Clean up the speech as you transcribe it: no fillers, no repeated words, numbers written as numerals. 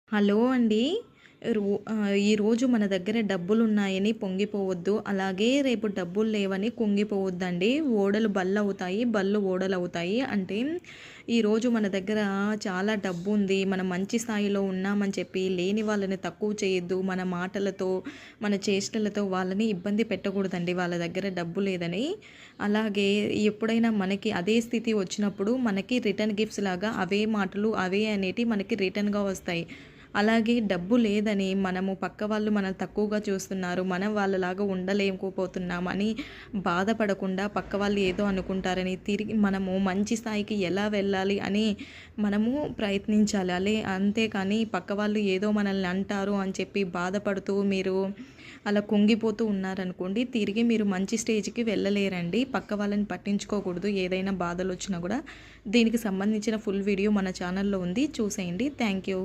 Hello అండి. ఈరోజు మన దగ్గర డబ్బులున్నాయని పొంగిపోవద్దు. అలాగే రేపు డబ్బులు లేవని కుంగిపోవద్దండి. ఓడలు బల్లవుతాయి, బళ్ళు ఓడలవుతాయి. అంటే ఈరోజు మన దగ్గర చాలా డబ్బుంది, మనం మంచి స్థాయిలో ఉన్నామని చెప్పి లేని వాళ్ళని తక్కువ చేయొద్దు. మన మాటలతో, మన చేష్టలతో వాళ్ళని ఇబ్బంది పెట్టకూడదండి, వాళ్ళ దగ్గర డబ్బు లేదని. అలాగే ఎప్పుడైనా మనకి అదే స్థితి వచ్చినప్పుడు మనకి రిటర్న్ గిఫ్ట్స్ లాగా అవే మాటలు, అవే అనేటివి మనకి రిటర్న్‌గా వస్తాయి. అలాగే డబ్బు లేదని మనము పక్క వాళ్ళు మనల్ని తక్కువగా చూస్తున్నారు, మనం వాళ్ళలాగా ఉండలేకపోతున్నామని బాధపడకుండా పక్క వాళ్ళు ఏదో అనుకుంటారని తిరిగి మనము మంచి స్థాయికి ఎలా వెళ్ళాలి అని మనము ప్రయత్నించాలి. అంతేకాని పక్క వాళ్ళు ఏదో మనల్ని అంటారు అని చెప్పి బాధపడుతూ మీరు అలా కుంగిపోతూ ఉన్నారనుకోండి, తిరిగి మీరు మంచి స్టేజ్కి వెళ్ళలేరండి. పక్క వాళ్ళని పట్టించుకోకూడదు ఏదైనా బాధలు వచ్చినా కూడా. దీనికి సంబంధించిన ఫుల్ వీడియో మన ఛానల్లో ఉంది, చూసేయండి. Thank you.